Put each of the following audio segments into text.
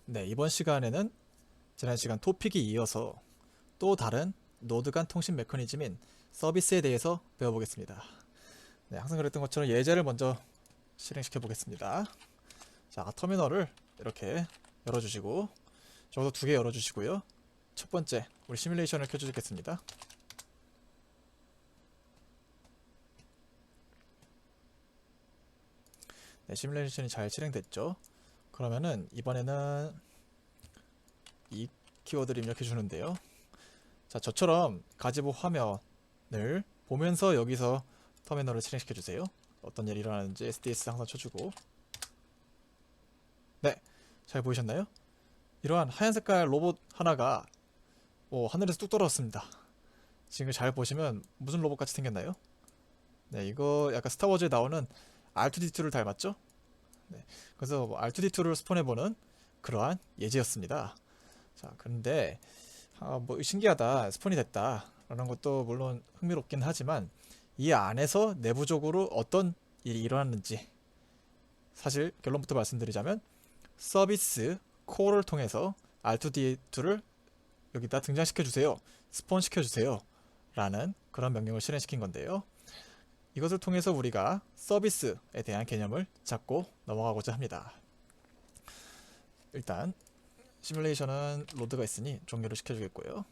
네, 이번 시간에는 지난 시간 토픽이 이어서 또 다른 노드 간 통신 메커니즘인 서비스에 대해서 배워보겠습니다. 네, 항상 그랬던 것처럼 예제를 먼저 실행시켜 보겠습니다. 자, 터미널을 이렇게 열어주시고 적어도 2개 열어주시고요. 첫 번째, 우리 시뮬레이션을 켜주겠습니다. 네, 시뮬레이션이 잘 실행됐죠? 그러면은 이번에는 이 키워드를 입력해 주는데요. 자, 저처럼 가지보 화면을 보면서 여기서 터미널을 실행시켜 주세요. 어떤 일이 일어나는지 SDS 항상 쳐주고. 네, 잘 보이셨나요? 이러한 하얀 색깔 로봇 하나가 하늘에서 뚝 떨어졌습니다. 지금 잘 보시면 무슨 로봇 같이 생겼나요? 네, 이거 약간 스타워즈에 나오는 R2D2를 닮았죠? 네, 그래서 R2D2를 스폰해보는 그러한 예제였습니다. 자, 그런데 신기하다, 스폰이 됐다 라는 것도 물론 흥미롭긴 하지만 이 안에서 내부적으로 어떤 일이 일어났는지, 사실 결론부터 말씀드리자면 서비스 콜을 통해서 R2D2를 여기다 등장시켜 주세요, 스폰 시켜 주세요 라는 그런 명령을 실행시킨 건데요. 이것을 통해서 우리가 서비스에 대한 개념을 잡고 넘어가고자 합니다. 일단 시뮬레이션은 로드가 있으니 종료를 시켜주겠고요.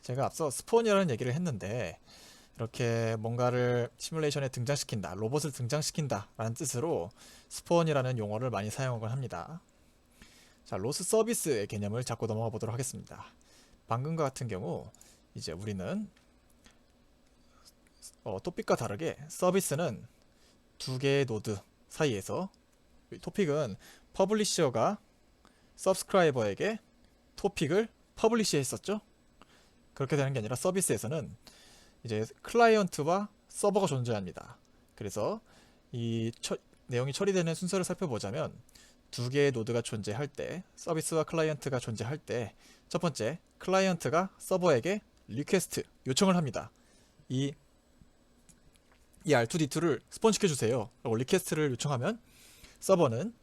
제가 앞서 스폰이라는 얘기를 했는데, 이렇게 뭔가를 시뮬레이션에 등장시킨다, 로봇을 등장시킨다 라는 뜻으로 스폰이라는 용어를 많이 사용을 합니다. 자, 로스 서비스의 개념을 잡고 넘어가 보도록 하겠습니다. 방금과 같은 경우 이제 우리는 토픽과 다르게 서비스는 2개의 노드 사이에서, 토픽은 퍼블리셔가 서브스크라이버에게 토픽을 퍼블리시 했었죠. 그렇게 되는 게 아니라 서비스에서는 이제 클라이언트와 서버가 존재합니다. 그래서 이 내용이 처리되는 순서를 살펴보자면 2개의 노드가 존재할 때, 서비스와 클라이언트가 존재할 때, 첫 번째, 클라이언트가 서버에게 리퀘스트, 요청을 합니다. 이 R2D2를 스폰 시켜주세요 라고 리퀘스트를 요청하면 서버는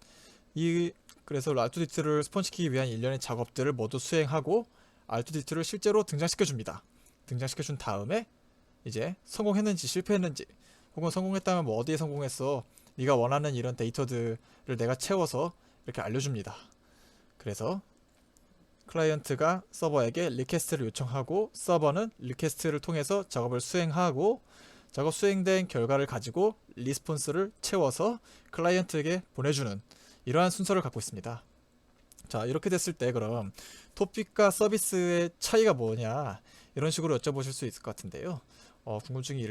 그래서 R2D2를 스폰시키기 위한 일련의 작업들을 모두 수행하고 R2D2를 실제로 등장시켜줍니다. 등장시켜준 다음에 이제 성공했는지 실패했는지, 혹은 성공했다면 뭐 어디에 성공했어, 네가 원하는 이런 데이터들을 내가 채워서 이렇게 알려줍니다. 그래서 클라이언트가 서버에게 리퀘스트를 요청하고 서버는 리퀘스트를 통해서 작업을 수행하고, 작업 수행된 결과를 가지고 리스폰스를 채워서 클라이언트에게 보내주는 이러한 순서를 갖고 있습니다. 자, 이렇게 됐을 때 그럼 토픽과 서비스의 차이가 뭐냐, 이런 식으로 여쭤보실 수 있을 것 같은데요. 궁금증이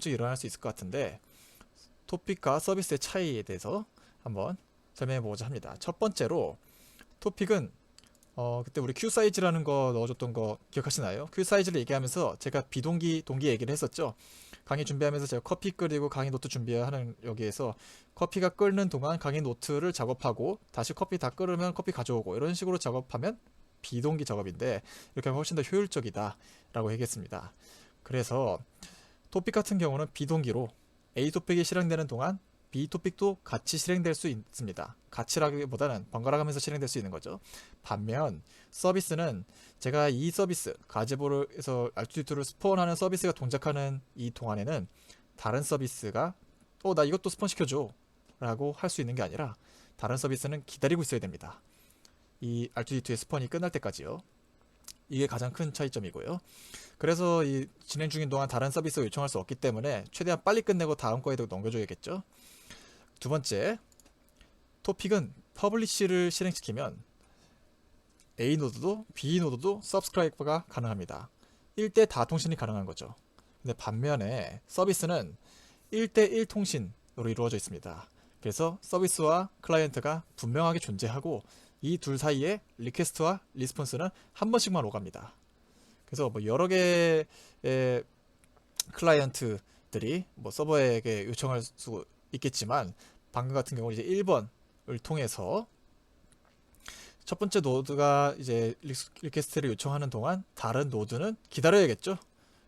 일어날 수 있을 것 같은데, 토픽과 서비스의 차이에 대해서 한번 설명해 보고자 합니다. 첫 번째로, 토픽은 그때 우리 q 사이즈라는 거 넣어줬던 거 기억하시나요? q 사이즈를 얘기하면서 제가 동기 얘기를 했었죠. 강의 준비하면서 제가 커피 끓이고 강의 노트 준비하는 여기에서 커피가 끓는 동안 강의 노트를 작업하고, 다시 커피 다 끓으면 커피 가져오고, 이런 식으로 작업하면 비동기 작업인데 이렇게 하면 훨씬 더 효율적이다 라고 얘기했습니다. 그래서 토픽 같은 경우는 비동기로 A 토픽이 실행되는 동안 B 토픽도 같이 실행될 수 있습니다. 같이라기보다는 번갈아 가면서 실행될 수 있는 거죠. 반면 서비스는 제가 이 서비스, 가제보에서 R2D2를 스폰하는 서비스가 동작하는 이 동안에는 다른 서비스가 나 이것도 스폰 시켜줘 라고 할 수 있는 게 아니라, 다른 서비스는 기다리고 있어야 됩니다. 이 R2D2의 스폰이 끝날 때까지요. 이게 가장 큰 차이점이고요. 그래서 이 진행 중인 동안 다른 서비스가 요청할 수 없기 때문에 최대한 빨리 끝내고 다음 거에도 넘겨줘야겠죠. 두 번째, 토픽은 퍼블리시를 실행시키면 A 노드도 B 노드도 서브스크라이버가 가능합니다. 1대 다 통신이 가능한 거죠. 근데 반면에 서비스는 1대1 통신으로 이루어져 있습니다. 그래서 서비스와 클라이언트가 분명하게 존재하고, 이 둘 사이에 리퀘스트와 리스폰스는 한 번씩만 오갑니다. 그래서 여러 개의 클라이언트들이 서버에게 요청할 수 있겠지만, 방금 같은 경우 이제 1번을 통해서 첫 번째 노드가 이제 리퀘스트를 요청하는 동안 다른 노드는 기다려야겠죠.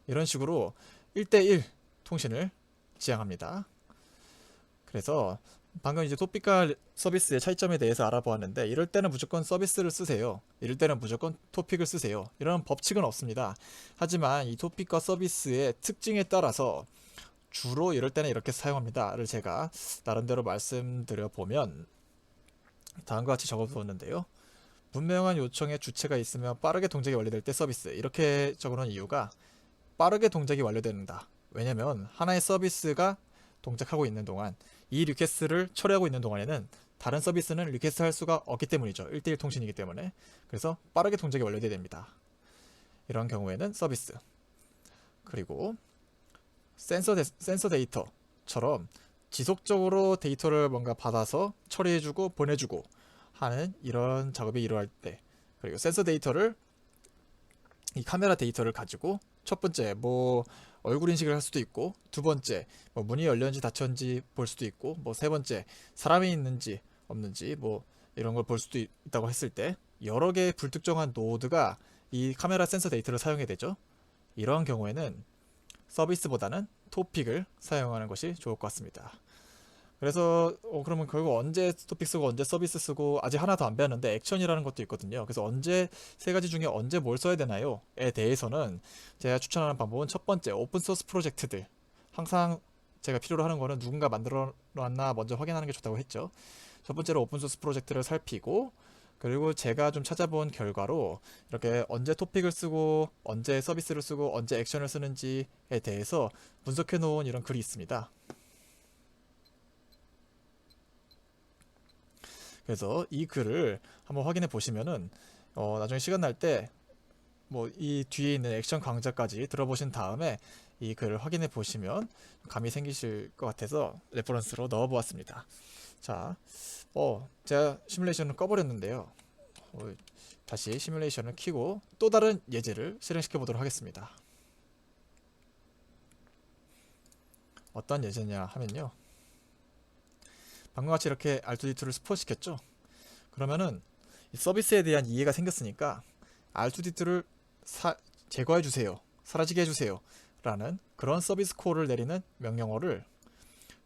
이런 식으로 1대1 통신을 지향합니다. 그래서 방금 이제 토픽과 서비스의 차이점에 대해서 알아보았는데, 이럴 때는 무조건 서비스를 쓰세요. 이럴 때는 무조건 토픽을 쓰세요. 이런 법칙은 없습니다. 하지만 이 토픽과 서비스의 특징에 따라서 주로 이럴 때는 이렇게 사용합니다를 제가 나름대로 말씀드려 보면 다음과 같이 적어두었는데요. 분명한 요청의 주체가 있으면 빠르게 동작이 완료될 때 서비스, 이렇게 적어놓은 이유가 빠르게 동작이 완료된다. 왜냐면 하나의 서비스가 동작하고 있는 동안 이 리퀘스트를 처리하고 있는 동안에는 다른 서비스는 리퀘스트 할 수가 없기 때문이죠. 1대1 통신이기 때문에. 그래서 빠르게 동작이 완료돼야 됩니다. 이런 경우에는 서비스. 그리고 센서 데이터처럼 지속적으로 데이터를 뭔가 받아서 처리해주고 보내주고 하는 이런 작업이 이루어질 때, 그리고 센서 데이터를, 이 카메라 데이터를 가지고 첫 번째 뭐 얼굴 인식을 할 수도 있고, 두 번째 뭐 문이 열렸는지 닫혔는지 볼 수도 있고, 뭐 세 번째 사람이 있는지 없는지 뭐 이런 걸 볼 수도 있다고 했을 때, 여러 개의 불특정한 노드가 이 카메라 센서 데이터를 사용해야 되죠. 이러한 경우에는 서비스보다는 토픽을 사용하는 것이 좋을 것 같습니다. 그래서 그러면 결국 언제 토픽 쓰고 언제 서비스 쓰고, 아직 하나도 안 배웠는데 액션이라는 것도 있거든요. 그래서 언제, 세 가지 중에 언제 뭘 써야 되나요?에 대해서는 제가 추천하는 방법은, 첫 번째 오픈소스 프로젝트들, 항상 제가 필요로 하는 거는 누군가 만들어 놨나 먼저 확인하는 게 좋다고 했죠. 첫 번째로 오픈소스 프로젝트를 살피고, 그리고 제가 좀 찾아본 결과로 이렇게 언제 토픽을 쓰고 언제 서비스를 쓰고 언제 액션을 쓰는지에 대해서 분석해 놓은 이런 글이 있습니다. 그래서 이 글을 한번 확인해 보시면은 나중에 시간 날 때 뭐 이 뒤에 있는 액션 강좌까지 들어보신 다음에 이 글을 확인해 보시면 감이 생기실 것 같아서 레퍼런스로 넣어 보았습니다. 자, 제가 시뮬레이션을 꺼버렸는데요. 다시 시뮬레이션을 켜고 또 다른 예제를 실행시켜 보도록 하겠습니다. 어떤 예제냐 하면요, 방금같이 이렇게 R2D2를 스포 시켰죠. 그러면은 이 서비스에 대한 이해가 생겼으니까 R2D2를 제거해 주세요, 사라지게 해주세요 라는 그런 서비스 콜을 내리는 명령어를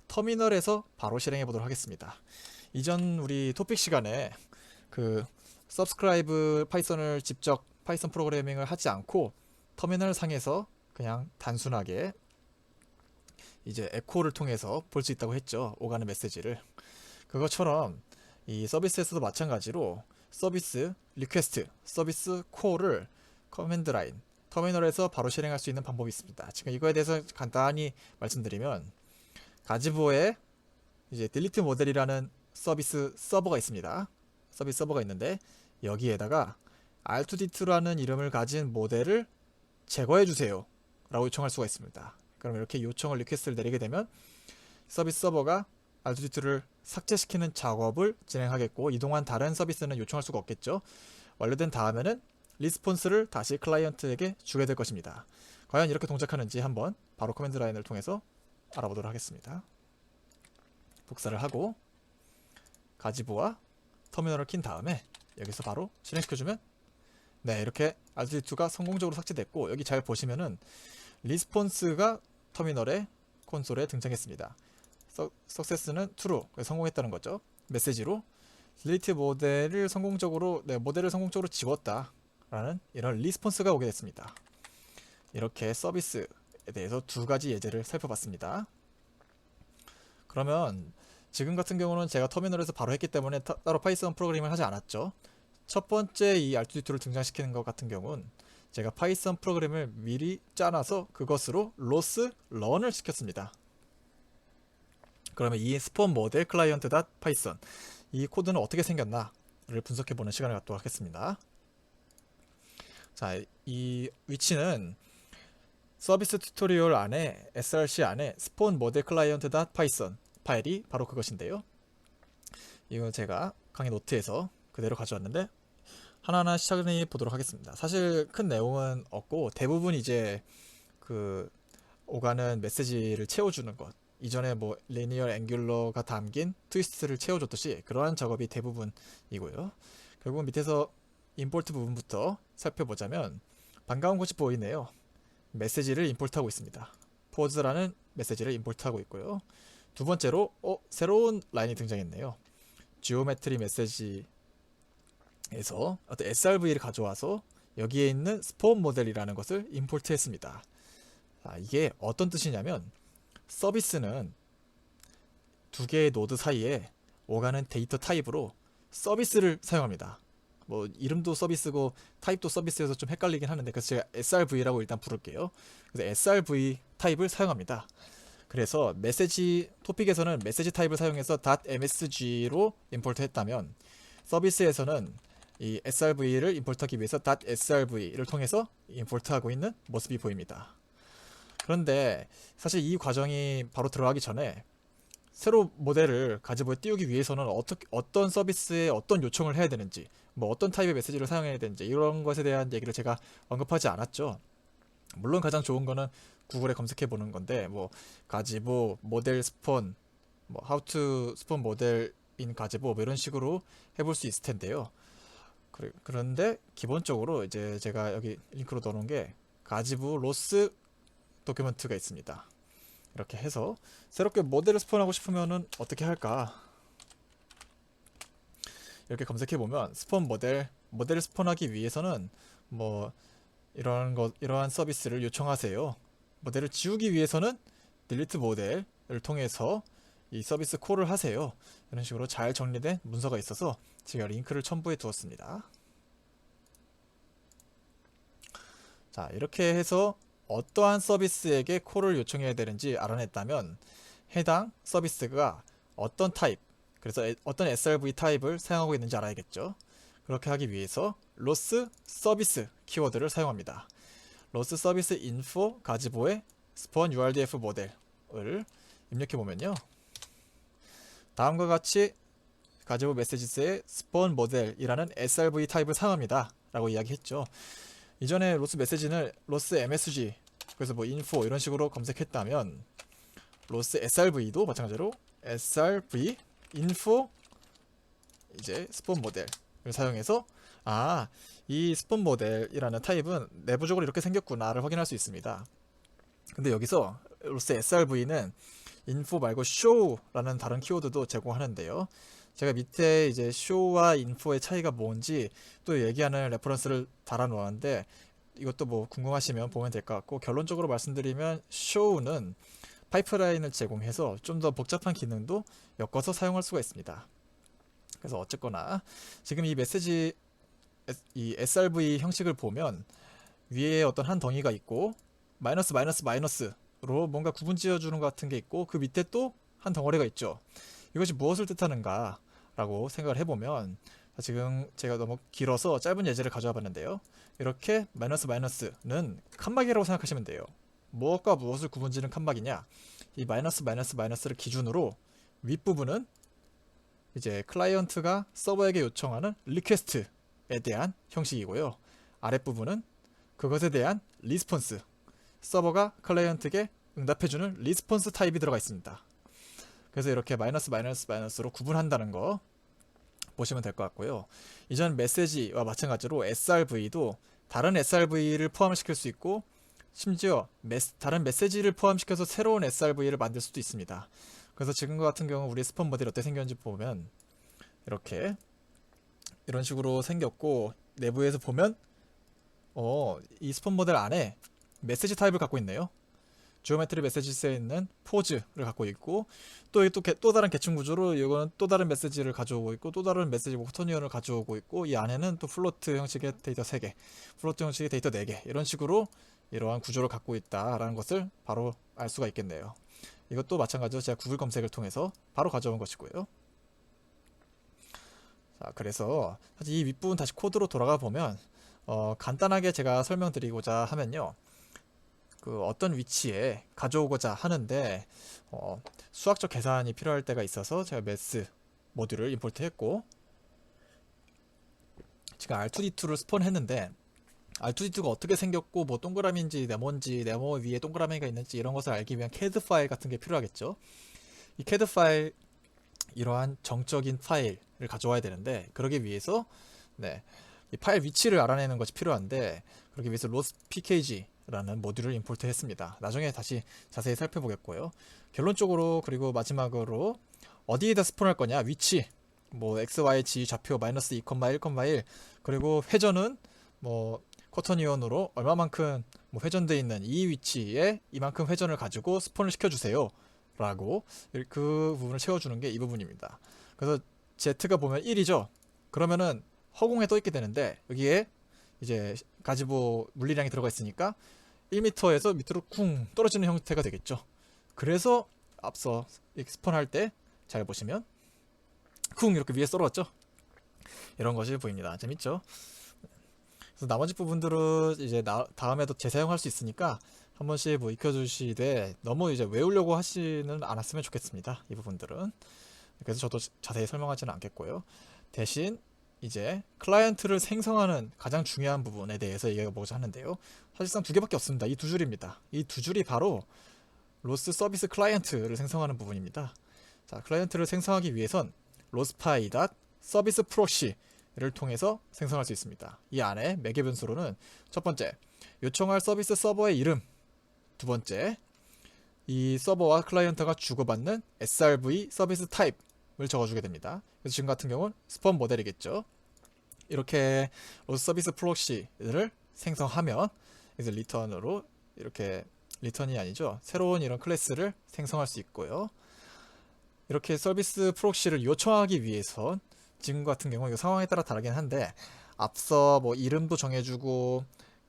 터미널에서 바로 실행해 보도록 하겠습니다. 이전 우리 토픽 시간에 그 서브스크라이브 파이썬을 직접 파이썬 프로그래밍을 하지 않고 터미널 상에서 그냥 단순하게 이제 에코를 통해서 볼 수 있다고 했죠. 오가는 메시지를. 그것처럼 이 서비스에서도 마찬가지로 서비스 리퀘스트, 서비스 콜을 커맨드 라인, 터미널에서 바로 실행할 수 있는 방법이 있습니다. 지금 이거에 대해서 간단히 말씀드리면, 가지보에 이제 딜리트 모델이라는 서비스 서버가 있습니다. 서비스 서버가 있는데 여기에다가 R2D2라는 이름을 가진 모델을 제거해 주세요 라고 요청할 수가 있습니다. 그럼 이렇게 요청을 리퀘스트를 내리게 되면 서비스 서버가 R2D2를 삭제시키는 작업을 진행하겠고, 이동안 다른 서비스는 요청할 수가 없겠죠. 완료된 다음에는 리스폰스를 다시 클라이언트에게 주게 될 것입니다. 과연 이렇게 동작하는지 한번 바로 커맨드 라인을 통해서 알아보도록 하겠습니다. 복사를 하고 가지보와 터미널을 킨 다음에 여기서 바로 실행시켜주면, 네, 이렇게 R2D2가 성공적으로 삭제됐고, 여기 잘 보시면은 리스폰스가 터미널의 콘솔에 등장했습니다. 석세스는 true, 성공했다는 거죠. 메시지로 딜리트 모델을 성공적으로, 모델을 성공적으로 지웠다 라는 이런 리스폰스가 오게 됐습니다. 이렇게 서비스에 대해서 두 가지 예제를 살펴봤습니다. 그러면 지금 같은 경우는 제가 터미널에서 바로 했기 때문에 따로 파이썬 프로그래밍을 하지 않았죠. 첫 번째 이 R2D2를 등장시키는 것 같은 경우는 제가 파이썬 프로그램을 미리 짜놔서 그것으로 로스 런을 시켰습니다. 그러면 이 스폰 모델 클라이언트 파이썬, 이 코드는 어떻게 생겼나를 분석해보는 시간을 갖도록 하겠습니다. 자, 이 위치는 서비스 튜토리얼 안에 src 안에 스폰 모델 클라이언트 파이썬 파일이 바로 그것인데요. 이거 제가 강의 노트에서 그대로 가져왔는데 하나하나 시작해 보도록 하겠습니다. 사실 큰 내용은 없고 대부분 이제 그 오가는 메시지를 채워주는 것, 이전에 뭐 리니어 앵귤러가 담긴 트위스트를 채워줬듯이 그러한 작업이 대부분이고요. 결국 밑에서 임포트 부분부터 살펴보자면 반가운 곳이 보이네요. 메시지를 임포트하고 있습니다. 포즈라는 메시지를 임포트하고 있고요. 두 번째로 새로운 라인이 등장했네요. 지오메트리 메시지에서 어떤 srv를 가져와서 여기에 있는 스폰 모델이라는 것을 임포트 했습니다. 이게 어떤 뜻이냐면 서비스는 두 개의 노드 사이에 오가는 데이터 타입으로 서비스를 사용합니다. 뭐 이름도 서비스고 타입도 서비스여서 좀 헷갈리긴 하는데, 그래서 제가 srv라고 일단 부를게요. 그래서 srv 타입을 사용합니다. 그래서 메시지 토픽에서는 메시지 타입을 사용해서 .msg로 임포트 했다면, 서비스에서는 이 srv를 임포트하기 위해서 .srv를 통해서 임포트하고 있는 모습이 보입니다. 그런데 사실 이 과정이 바로 들어가기 전에 새로 모델을 가지보에 띄우기 위해서는 어떤 서비스에 어떤 요청을 해야 되는지, 뭐 어떤 타입의 메시지를 사용해야 되는지, 이런 것에 대한 얘기를 제가 언급하지 않았죠. 물론 가장 좋은 거는 구글에 검색해 보는 건데, 뭐 가지보 모델 스폰, 뭐 how to 스폰 모델 인 가지보, 뭐 이런 식으로 해볼 수 있을 텐데요. 그런데 기본적으로 이제 제가 여기 링크로 넣어놓은 게 가지보 로스 도큐멘트가 있습니다. 이렇게 해서 새롭게 모델을 스폰하고 싶으면은 어떻게 할까? 이렇게 검색해 보면 스폰 모델을 스폰하기 위해서는 뭐 이러한 서비스를 요청하세요. 모델을 지우기 위해서는 딜리트 모델을 통해서 이 서비스 콜을 하세요. 이런 식으로 잘 정리된 문서가 있어서 제가 링크를 첨부해 두었습니다. 자, 이렇게 해서 어떠한 서비스에게 콜을 요청해야 되는지 알아냈다면 해당 서비스가 어떤 타입, 그래서 어떤 srv 타입을 사용하고 있는지 알아야겠죠. 그렇게 하기 위해서 로스 서비스 키워드를 사용합니다. 로스 서비스 인포 가지보의 스폰 URDF 모델을 입력해 보면요, 다음과 같이 가지보 메시지스의 스폰 모델이라는 srv 타입을 사용합니다 라고 이야기했죠. 이전에 로스 메시지는 로스 msg, 그래서 뭐 info 이런 식으로 검색했다면 로스 srv도 마찬가지로 srv info 이제 스폰 모델을 사용해서 이 스폰 모델이라는 타입은 내부적으로 이렇게 생겼구나를 확인할 수 있습니다. 근데 여기서 로스 srv는 info 말고 show라는 다른 키워드도 제공하는데요. 제가 밑에 이제 show와 info의 차이가 뭔지 또 얘기하는 레퍼런스를 달아 놓았는데, 이것도 뭐 궁금하시면 보면 될 것 같고, 결론적으로 말씀드리면 show는 파이프라인을 제공해서 좀 더 복잡한 기능도 엮어서 사용할 수가 있습니다. 그래서 어쨌거나 지금 이 메시지 이 srv 형식을 보면 위에 어떤 한 덩이가 있고 마이너스로 뭔가 구분 지어주는 것 같은 게 있고, 그 밑에 또 한 덩어리가 있죠. 이것이 무엇을 뜻하는가 라고 생각을 해보면, 지금 제가 너무 길어서 짧은 예제를 가져와 봤는데요, 이렇게 마이너스는 칸막이라고 생각하시면 돼요. 무엇과 무엇을 구분지는 칸막이냐, 이 마이너스를 기준으로 윗부분은 이제 클라이언트가 서버에게 요청하는 리퀘스트에 대한 형식이고요, 아랫부분은 그것에 대한 리스폰스, 서버가 클라이언트에게 응답해주는 리스폰스 타입이 들어가 있습니다. 그래서 이렇게 마이너스로 구분한다는 거 보시면 될 것 같고요. 이전 메시지와 마찬가지로 srv도 다른 srv를 포함시킬 수 있고, 심지어 다른 메시지를 포함시켜서 새로운 srv를 만들 수도 있습니다. 그래서 지금과 같은 경우 우리 스폰 모델이 어떻게 생겼는지 보면 이렇게 이런 식으로 생겼고, 내부에서 보면 이 스폰 모델 안에 메시지 타입을 갖고 있네요. 지오메트리 메시지스에 있는 포즈를 갖고 있고, 또 다른 계층 구조로 이거는 또 다른 메시지를 가져오고 있고, 또 다른 메시지 코토니언을 가져오고 있고, 이 안에는 또 플로트 형식의 데이터 3개, 플로트 형식의 데이터 4개, 이런 식으로 이러한 구조를 갖고 있다라는 것을 바로 알 수가 있겠네요. 이것도 마찬가지로 제가 구글 검색을 통해서 바로 가져온 것이고요. 자, 그래서 사실 이 윗부분 다시 코드로 돌아가 보면 간단하게 제가 설명드리고자 하면요, 그 어떤 위치에 가져오고자 하는데 수학적 계산이 필요할 때가 있어서 제가 매스 모듈을 임포트 했고, 제가 R2D2를 스폰했는데 R2D2가 어떻게 생겼고, 뭐 동그라미인지 네모인지, 네모 위에 동그라미가 있는지 이런 것을 알기 위한 CAD 파일 같은 게 필요하겠죠. 이 CAD 파일, 이러한 정적인 파일을 가져와야 되는데, 그러기 위해서 이 파일 위치를 알아내는 것이 필요한데, 그러기 위해서 loss pkg 라는 모듈을 임포트 했습니다. 나중에 다시 자세히 살펴보겠고요. 결론적으로 그리고 마지막으로 어디에다 스폰할 거냐, 위치 뭐 XYZ 좌표 마이너스 2,1,1 그리고 회전은 뭐 쿼터니언으로 얼마만큼 뭐 회전되어 있는 이 위치에 이만큼 회전을 가지고 스폰을 시켜주세요 라고 그 부분을 채워주는 게 이 부분입니다. 그래서 Z가 보면 1이죠. 그러면은 허공에 떠 있게 되는데 여기에 이제 가지보 물리량이 들어가 있으니까 1m에서 밑으로 쿵 떨어지는 형태가 되겠죠. 그래서 앞서 스폰할 때 잘 보시면 쿵 이렇게 위에 썰어왔죠. 이런 것이 보입니다. 재밌죠? 그래서 나머지 부분들은 이제 다음에도 재사용할 수 있으니까 한 번씩 뭐 익혀주시되 너무 이제 외우려고 하시는 않았으면 좋겠습니다. 이 부분들은. 그래서 저도 자세히 설명하지는 않겠고요. 대신 이제 클라이언트를 생성하는 가장 중요한 부분에 대해서 얘기해보고자 하는데요. 사실상 두 개밖에 없습니다. 이 두 줄입니다. 이 두 줄이 바로 로스 서비스 클라이언트를 생성하는 부분입니다. 자, 클라이언트를 생성하기 위해선 로스파이.서비스 프록시를 통해서 생성할 수 있습니다. 이 안에 매개 변수로는 첫 번째, 요청할 서비스 서버의 이름, 두 번째, 이 서버와 클라이언트가 주고받는 SRV 서비스 타입을 적어주게 됩니다. 그래서 지금 같은 경우는 스폰 모델이겠죠. 이렇게 로스 서비스 프록시를 생성하면 이제 리턴으로 이렇게 리턴이 아니죠. 새로운 이런 클래스를 생성할 수 있고요. 이렇게 서비스 프록시를 요청하기 위해선 지금 같은 경우 이거 상황에 따라 다르긴 한데 앞서 뭐 이름도 정해주고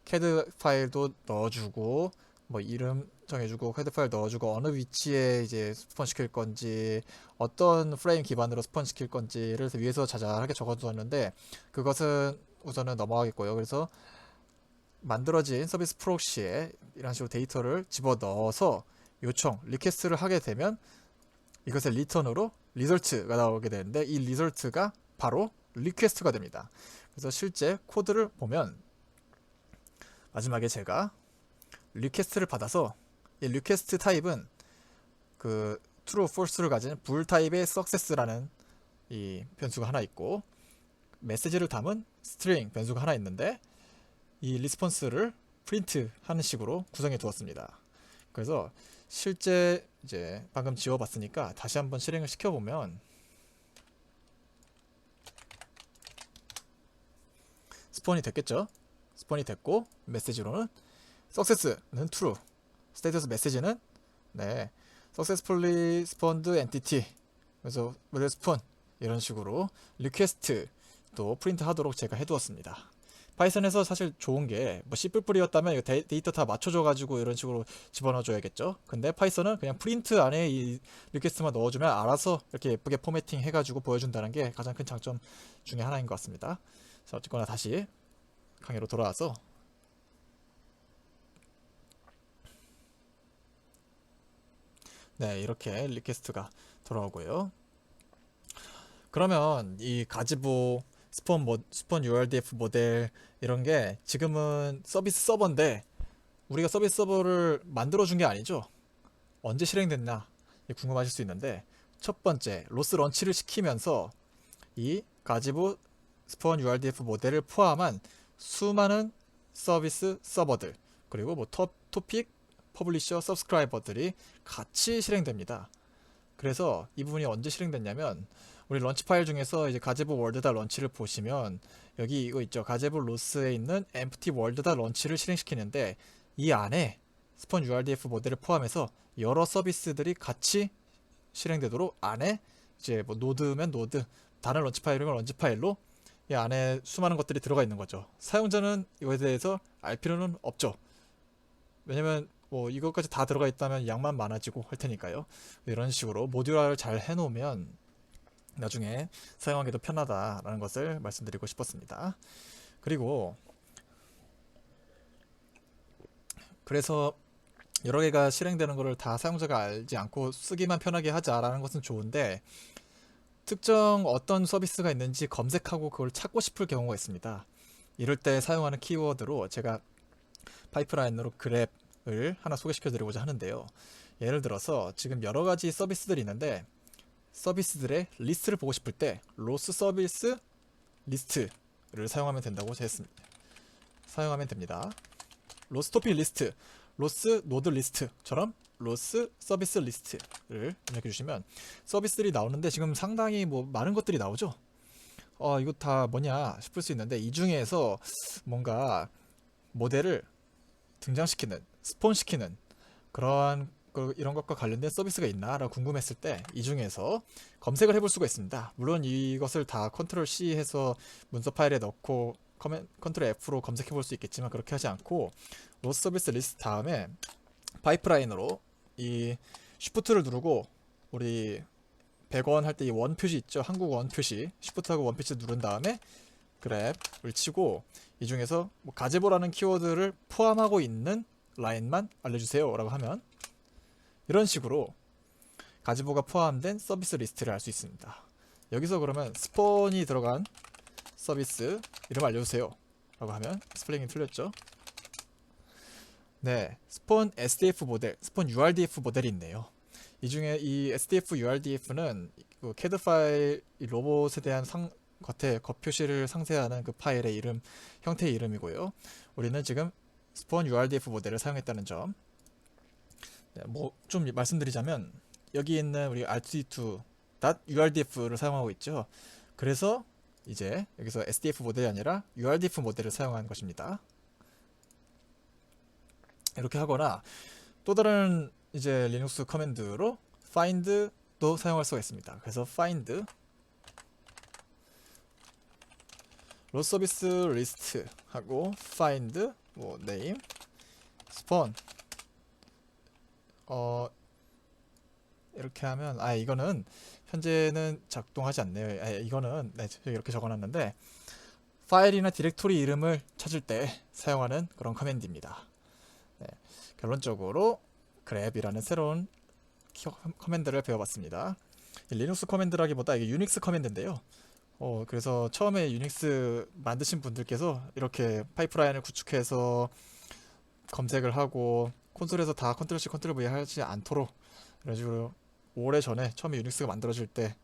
캐드 파일도 넣어주고 뭐 이름 정해주고 캐드 파일 넣어주고 어느 위치에 이제 스폰 시킬 건지 어떤 프레임 기반으로 스폰 시킬 건지를 위에서 자잘하게 적어두었는데 그것은 우선은 넘어가겠고요. 그래서 만들어진 서비스 프록시에 이런 식으로 데이터를 집어넣어서 요청, 리퀘스트를 하게 되면 이것의 리턴으로 리설트가 나오게 되는데 이 리설트가 바로 리퀘스트가 됩니다. 그래서 실제 코드를 보면 마지막에 제가 리퀘스트를 받아서 이 리퀘스트 타입은 그 true, false를 가진 불 타입의 success라는 이 변수가 하나 있고 메시지를 담은 string 변수가 하나 있는데 이 리스폰스를 프린트 하는 식으로 구성해 두었습니다. 그래서 실제 이제 방금 지워봤으니까 다시 한번 실행을 시켜보면 스폰이 됐겠죠? 스폰이 됐고 메시지로는 success는 true, 스테이터스 메시지는 네, successfully spawned entity 그래서 model spawn 이런 식으로 리퀘스트도 프린트 하도록 제가 해두었습니다. 파이썬에서 사실 좋은 게 뭐 C++이었다면 이거 데이터 다 맞춰줘 가지고 이런 식으로 집어넣어 줘야겠죠. 근데 파이썬은 그냥 프린트 안에 이 리퀘스트만 넣어주면 알아서 이렇게 예쁘게 포매팅 해가지고 보여준다는 게 가장 큰 장점 중에 하나인 것 같습니다. 자, 어쨌거나 다시 강의로 돌아와서 네, 이렇게 리퀘스트가 돌아오고요. 그러면 이 가지보 스폰 URDF 모델 이런 게 지금은 서비스 서버인데 우리가 서비스 서버를 만들어 준 게 아니죠. 언제 실행됐나 궁금하실 수 있는데 첫 번째 로스 런치를 시키면서 이 가지보 스폰 URDF 모델을 포함한 수많은 서비스 서버들 그리고 뭐 토픽, 퍼블리셔, 서브스크라이버들이 같이 실행됩니다. 그래서 이 부분이 언제 실행됐냐면 우리 런치 파일 중에서 이제 가제보 월드다 런치를 보시면 여기 이거 있죠. 가제보 로스에 있는 empty 월드다 런치를 실행시키는데 이 안에 스폰 URDF 모델을 포함해서 여러 서비스들이 같이 실행되도록 안에 이제 뭐 노드면 노드, 다른 런치 파일이면 런치 파일로 이 안에 수많은 것들이 들어가 있는 거죠. 사용자는 이거에 대해서 알 필요는 없죠. 왜냐면 뭐 이것까지 다 들어가 있다면 양만 많아지고 할 테니까요. 이런 식으로 모듈화를 잘 해놓으면 나중에 사용하기도 편하다라는 것을 말씀드리고 싶었습니다. 그리고 그래서 여러 개가 실행되는 것을 다 사용자가 알지 않고 쓰기만 편하게 하자라는 것은 좋은데 특정 어떤 서비스가 있는지 검색하고 그걸 찾고 싶을 경우가 있습니다. 이럴 때 사용하는 키워드로 제가 파이프라인으로 그랩을 하나 소개시켜 드리고자 하는데요. 예를 들어서 지금 여러 가지 서비스들이 있는데 서비스들의 리스트를 보고 싶을 때 로스 서비스 리스트를 사용하면 된다고 했습니다. 사용하면 됩니다. 로스 토픽 리스트, 로스 노드 리스트처럼 로스 서비스 리스트를 입력해 주시면 서비스들이 나오는데 지금 상당히 뭐 많은 것들이 나오죠. 이거 다 뭐냐 싶을 수 있는데 이 중에서 뭔가 모델을 등장시키는, 스폰시키는 그러한 이런 것과 관련된 서비스가 있나라고 궁금했을 때 이 중에서 검색을 해볼 수가 있습니다. 물론 이것을 다 컨트롤 C 해서 문서 파일에 넣고 컨트롤 F로 검색해 볼 수 있겠지만 그렇게 하지 않고 로스 서비스 리스트 다음에 파이프라인으로 이 쉬프트를 누르고 우리 100원 할 때 이 원 표시 있죠? 한국 원 표시, 쉬프트하고 원 표시 누른 다음에 그랩을 치고 이 중에서 뭐 가제보라는 키워드를 포함하고 있는 라인만 알려주세요 라고 하면 이런 식으로 가제보가 포함된 서비스 리스트를 알 수 있습니다. 여기서 그러면 스폰이 들어간 서비스 이름 알려주세요 라고 하면 스펠링이 틀렸죠. 네, 스폰 SDF 모델, 스폰 URDF 모델이 있네요. 이 중에 이 SDF URDF는 그 CAD 파일 로봇에 대한 겉표시를 상세하는 그 파일의 이름, 형태의 이름이고요. 우리는 지금 스폰 URDF 모델을 사용했다는 점. 네, 뭐 좀 말씀드리자면 여기 있는 우리 R2D2.URDF를 사용하고 있죠. 그래서 이제 여기서 SDF 모델이 아니라 URDF 모델을 사용한 것입니다. 이렇게 하거나 또 다른 이제 리눅스 커맨드로 find도 사용할 수가 있습니다. 그래서 find 로스 서비스 리스트 하고 find 뭐 name spawn 이렇게 하면 이거는 현재는 작동하지 않네요. 이거는 이렇게 적어놨는데 파일이나 디렉토리 이름을 찾을 때 사용하는 그런 커맨드입니다. 네, 결론적으로 grab이라는 새로운 커맨드를 배워봤습니다. 리눅스 커맨드라기보다 이게 유닉스 커맨드인데요. 그래서 처음에 유닉스 만드신 분들께서 이렇게 파이프라인을 구축해서 검색을 하고 콘솔에서 다 컨트롤 C 컨트롤 V 하지 않도록 이런 식으로 오래전에 처음에 유닉스가 만들어질 때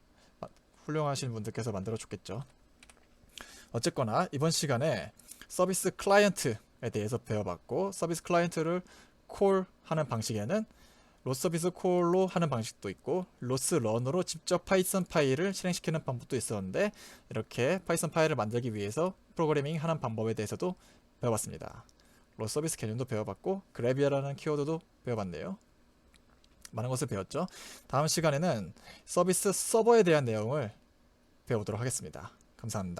훌륭하신 분들께서 만들어줬겠죠. 어쨌거나 이번 시간에 서비스 클라이언트에 대해서 배워봤고 서비스 클라이언트를 콜하는 방식에는 로스 서비스 콜로 하는 방식도 있고 로스 런으로 직접 파이썬 파일을 실행시키는 방법도 있었는데 이렇게 파이썬 파일을 만들기 위해서 프로그래밍 하는 방법에 대해서도 배워봤습니다. 로스 서비스 개념도 배워봤고 그래비아라는 키워드도 배워봤네요. 많은 것을 배웠죠. 다음 시간에는 서비스 서버에 대한 내용을 배워보도록 하겠습니다. 감사합니다.